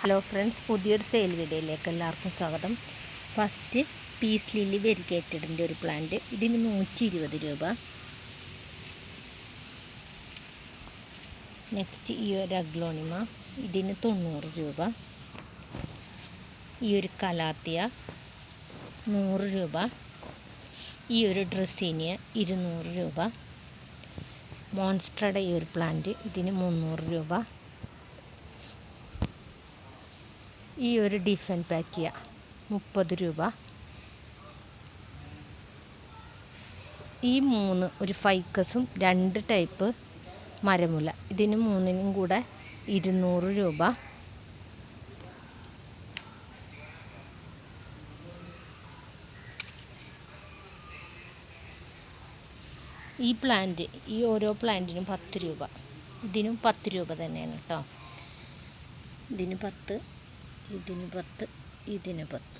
Hello friends, പുതിയൊരു sale വീഡിയോയിലേക്ക് എല്ലാവർക്കും സ്വാഗതം. ഫസ്റ്റ് പീസ് ലില്ലി വെരിഗേറ്റഡിൻ്റെ ഒരു പ്ലാന്റ്, ഇതിന് 120 രൂപ. നെക്സ്റ്റ് ഈ ഒരു അഗ്ലോണിമ, ഇതിന് 90 രൂപ. ഈ ഒരു കലാത്തിയ 100 രൂപ. ഈ ഒരു ഡ്രസ്സീനിയ 200 രൂപ. മോൺസ്റ്ററുടെ ഈ ഒരു പ്ലാന്റ്, ഇതിന് 300 രൂപ. ഈ ഒരു ഡിഫൻ പാക്കിയ 30 രൂപ. ഈ 3 ഒരു ഫൈക്കസും 2 ടൈപ്പ് മരമുല, ഇതിന് 3നും കൂടെ 200 രൂപ. ഈ പ്ലാന്റ്, ഈ ഓരോ പ്ലാന്റിനും 10 രൂപ. ഇതിനും 10 രൂപ തന്നെയാണ് കേട്ടോ. ഇതിന് 10, ഇതിന് 10, ഇതിന് 10.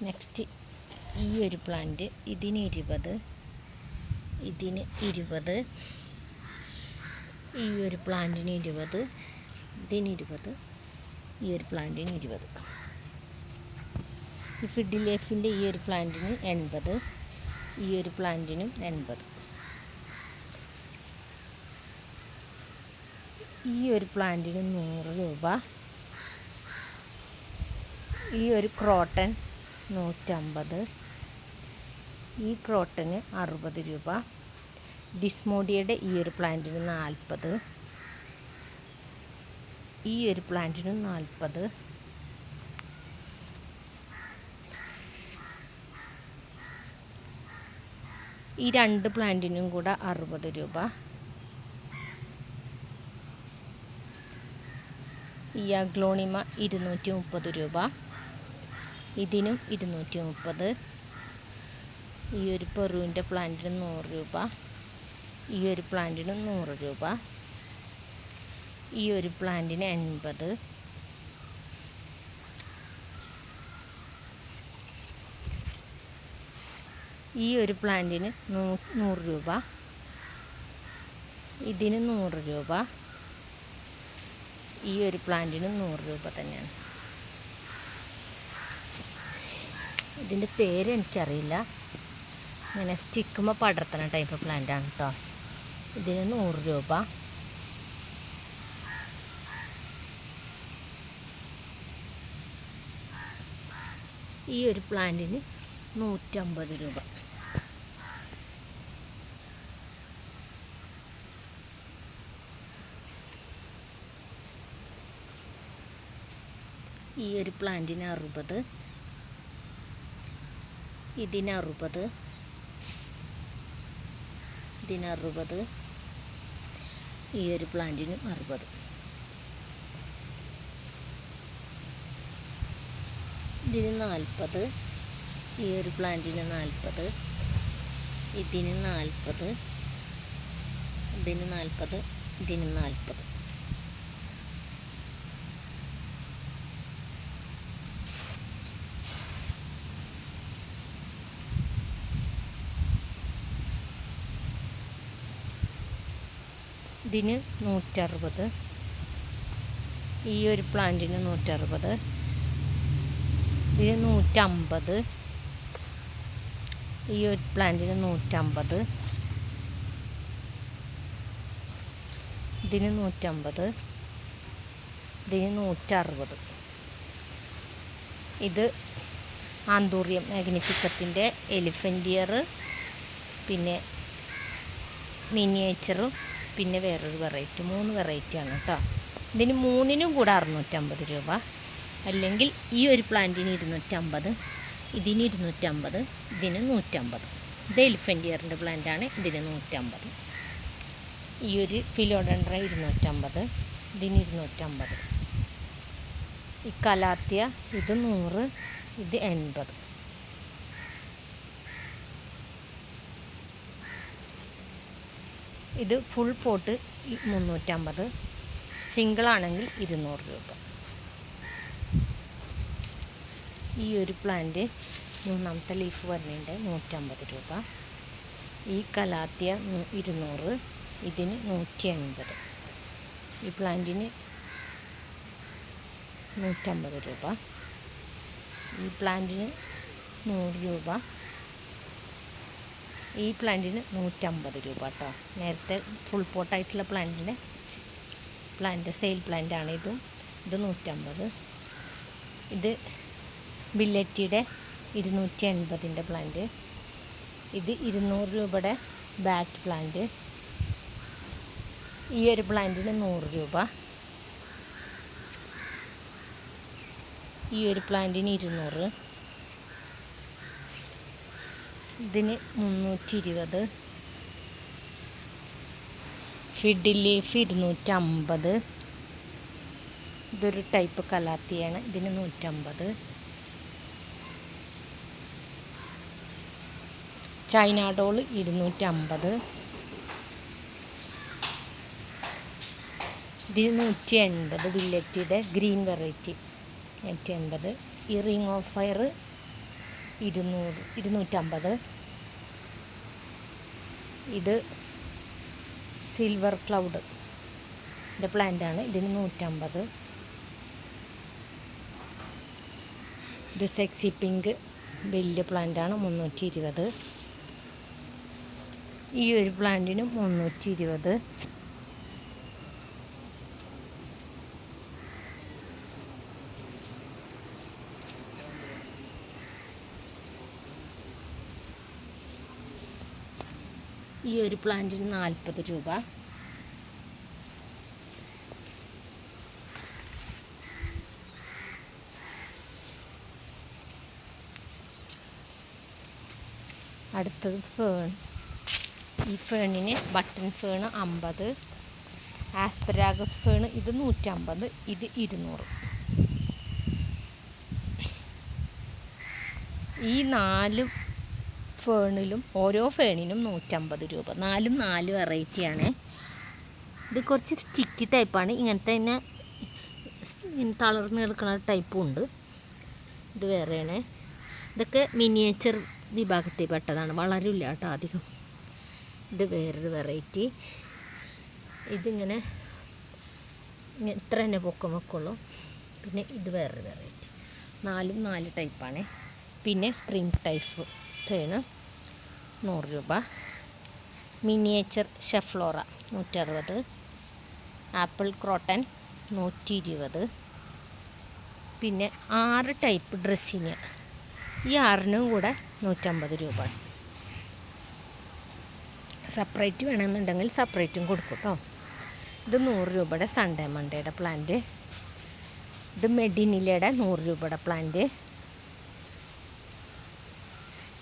നെക്സ്റ്റ് ഈ ഒരു പ്ലാന്റ്, ഇതിന് 20, ഇതിന് 20. ഈ ഒരു പ്ലാന്റിന് 20, ഇതിന് 20, ഈ ഒരു പ്ലാന്റിന് 20. ഈ ഫിഡി ലീഫിൻ്റെ ഈ ഒരു പ്ലാന്റിന് 80, ഈ ഒരു പ്ലാന്റിനും 80. ഈ ഒരു പ്ലാന്റിന് 100 രൂപ. ഈ ഒരു ക്രോട്ടൺ 150, ഈ ക്രോട്ടന് 60 രൂപ. ഡിസ്മോഡിയയുടെ ഈ ഒരു പ്ലാന്റിന് 40, ഈ ഒരു പ്ലാന്റിന് 40. ഈ 2 പ്ലാന്റിനും കൂടെ 60 രൂപ. ഈ അഗ്ലോണിമ 230 രൂപ. ഇതിനും 230. ഈ ഒരു പെറുവിൻ്റെ പ്ലാന്റിന് 100 രൂപ. ഈ ഒരു പ്ലാന്റിന് 100 രൂപ. ഈ ഒരു പ്ലാന്റിന് 80. ഈ ഒരു പ്ലാന്റിന് 100 രൂപ. ഇതിന് 100 രൂപ. ഈ ഒരു പ്ലാന്റിന് 100 രൂപ തന്നെയാണ്. ഇതിൻ്റെ പേര് എനിക്കറിയില്ല. ഇങ്ങനെ സ്റ്റിക്കുമ്പോൾ പടർത്തുന്ന ടൈപ്പ് പ്ലാന്റാണ് കേട്ടോ. ഇതിന് 100 രൂപ. ഈ ഒരു പ്ലാന്റിന് 150 രൂപ. ഈ ഒരു പ്ലാന്റിന് 60, ഇതിന് 60, ഇതിന് 60. ഈ ഒരു പ്ലാന്റിന് 60. ഇതിന് 40, ഈ ഒരു പ്ലാന്റിന് 40, ഇതിന് 40, ഇതിന് 40, ഇതിന് 40. ഇതിന് 160, ഈ ഒരു പ്ലാന്റിന് 160, ഇതിന് 150, ഈ ഒരു പ്ലാന്റിന് 150, ഇതിന് 150, ഇതിന് 160. ഇത് ആന്തൂറിയം മാഗ്നിഫിക്കത്തിൻ്റെ എലിഫൻറ്റിയർ, പിന്നെ മിനിയേച്ചറും, പിന്നെ വേറൊരു വെറൈറ്റി. 3 വെറൈറ്റിയാണ് കേട്ടോ. ഇതിന് 3നും കൂടെ 650 രൂപ. അല്ലെങ്കിൽ ഈ ഒരു പ്ലാന്റിന് 250, ഇതിന് 250, ഇതിന് 150. ഇത് എലിഫൻറ്റിയറിൻ്റെ പ്ലാന്റാണ്. ഇതിന് 150. ഈ ഒരു ഫിലോഡൻഡ്ര 250, ഇതിന് 250. ഈ കലാത്തിയ ഇത് 100, ഇത് 80. ഇത് ഫുൾ പോട്ട് 350, സിംഗിളാണെങ്കിൽ 200 രൂപ. ഈ ഒരു പ്ലാന്റ് 3ാമത്തെ ലീഫ് വരുന്നുണ്ട്, 150 രൂപ. ഈ കലാത്തിയ 200, ഇതിന് 180. ഈ പ്ലാന്റിന് 150 രൂപ. ഈ പ്ലാന്റിന് 100 രൂപ. ഈ പ്ലാന്റിന് 150 രൂപ കേട്ടോ. നേരത്തെ ഫുൾ പോട്ടായിട്ടുള്ള പ്ലാന്റ് സെയിൽ പ്ലാന്റാണ് ഇതും. ഇത് 150. ഇത് ബില്ലറ്റിയുടെ 280 പ്ലാന്റ്. ഇത് 200 രൂപയുടെ ബാറ്റ് പ്ലാന്റ്. ഈ ഒരു പ്ലാന്റിന് 100 രൂപ. ഈ ഒരു പ്ലാന്റിന് 200. ഇതിന് 320. Fiddle leaf 250. ഇതൊരു ടൈപ്പ് കലാത്തിയാണ്. ഇതിന് 150. China doll 250. ഇതിന് 180. ബില്ലറ്റിയുടെ ഗ്രീൻ വെറൈറ്റി 180. ഈ റിംഗ് ഓഫ് ഫയർ 250. ഇത് സിൽവർ ക്ലൗഡിൻ്റെ പ്ലാന്റാണ്. ഇതിന് 150. ഇത് സെക്സി പിങ്ക് വലിയ പ്ലാന്റാണ് 320. ഈ ഒരു പ്ലാന്റിന് 320. ഈ ഒരു പ്ലാന്റിന് 40 രൂപ. അടുത്തത് ഫേൺ. ഈ ഫേണിന് ബട്ടൺ ഫേൺ 50. ആസ്പെരാഗസ് ഫേൺ ഇത് 150. ഇത് 200. ഈ 4 ഫേണിലും ഓരോ ഫേണിനും 150 രൂപ. 4 വെറൈറ്റിയാണ്. ഇത് കുറച്ച് സ്റ്റിക്കി ടൈപ്പാണ്. ഇങ്ങനത്തെ തന്നെ തളർന്ന് കിടക്കുന്ന ടൈപ്പും ഉണ്ട്. ഇത് വേറെയാണ്. ഇതൊക്കെ മിനിയേച്ചർ വിഭാഗത്തിൽ പെട്ടതാണ്. വളരില്ല കേട്ടോ അധികം. ഇത് വേറൊരു വെറൈറ്റി. ഇതിങ്ങനെ ഇത്ര തന്നെ പൊക്കം വെക്കുള്ളൂ. പിന്നെ ഇത് വേറൊരു വെറൈറ്റി. 4 ടൈപ്പാണ്. പിന്നെ സ്പ്രിങ് ടൈപ്പ് ഫേണ് 100 രൂപ. Miniature schefflera 160. Apple croton 120. പിന്നെ 6 ടൈപ്പ് ഡ്രസ്സിന്. ഈ 6നും കൂടെ 150 രൂപ. സെപ്പറേറ്റ് വേണമെന്നുണ്ടെങ്കിൽ സെപ്പറേറ്റും കൊടുക്കും കേട്ടോ. ഇത് 100 രൂപയുടെ സൺഡേ മൺഡേയുടെ പ്ലാന്റ്. ഇത് മെഡിനിലയുടെ 100 രൂപയുടെ പ്ലാന്റ്.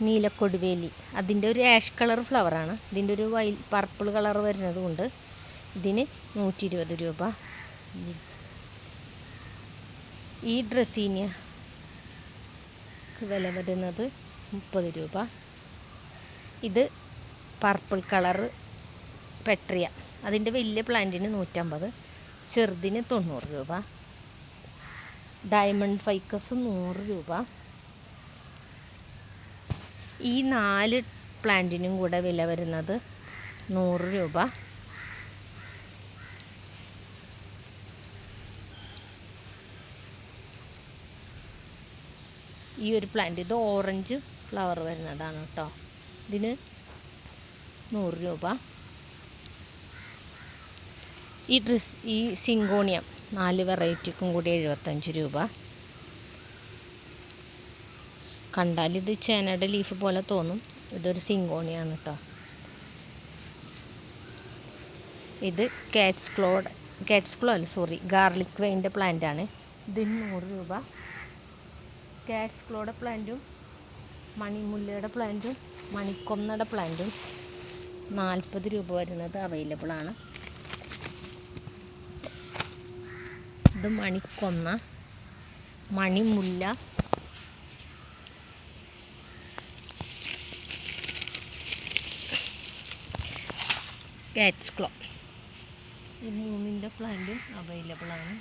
നീലക്കൊടുവേലി അതിൻ്റെ ഒരു ആഷ് കളർ ഫ്ലവറാണ്. ഇതിൻ്റെ ഒരു പർപ്പിൾ കളർ വരുന്നതുകൊണ്ട് ഇതിന് 120 രൂപ. ഈ ഡ്രസ്സീന് വില വരുന്നത് 30 രൂപ. ഇത് പർപ്പിൾ കളറ് പെട്രിയ. അതിൻ്റെ വലിയ പ്ലാന്റിന് 150. ചെറുതിന് 90 രൂപ. ഡയമണ്ട് ഫൈക്കസ് 100 രൂപ. ഈ 4 പ്ലാന്റിനും കൂടെ വില വരുന്നത് 100 രൂപ. ഈ ഒരു പ്ലാന്റ് ഇത് ഓറഞ്ച് ഫ്ലവർ വരുന്നതാണ് കേട്ടോ. ഇതിന് 100 രൂപ. ഈ സിങ്കോണിയം 4 വെറൈറ്റിക്കും കൂടി 75 രൂപ. കണ്ടാൽ ഇത് ചേനയുടെ ലീഫ് പോലെ തോന്നും. ഇതൊരു സിങ്കോണിയാണ് കേട്ടോ. ഇത് ഗാർലിക് വെയിൻ്റെ പ്ലാന്റാണ്. ഇതിന് 100 രൂപ. കാറ്റ്സ്ക്ലോയുടെ പ്ലാന്റും മണിമുല്ലയുടെ പ്ലാന്റും മണിക്കൊന്നയുടെ പ്ലാന്റും 40 രൂപ വരുന്നത് അവൈലബിളാണ്. ഇത് മണിക്കൊന്ന, മണിമുല്ല, കാറ്റ്സ്ക്ലോ ഈ 3ൻ്റെ പ്ലാന്റും അവൈലബിളാണ്.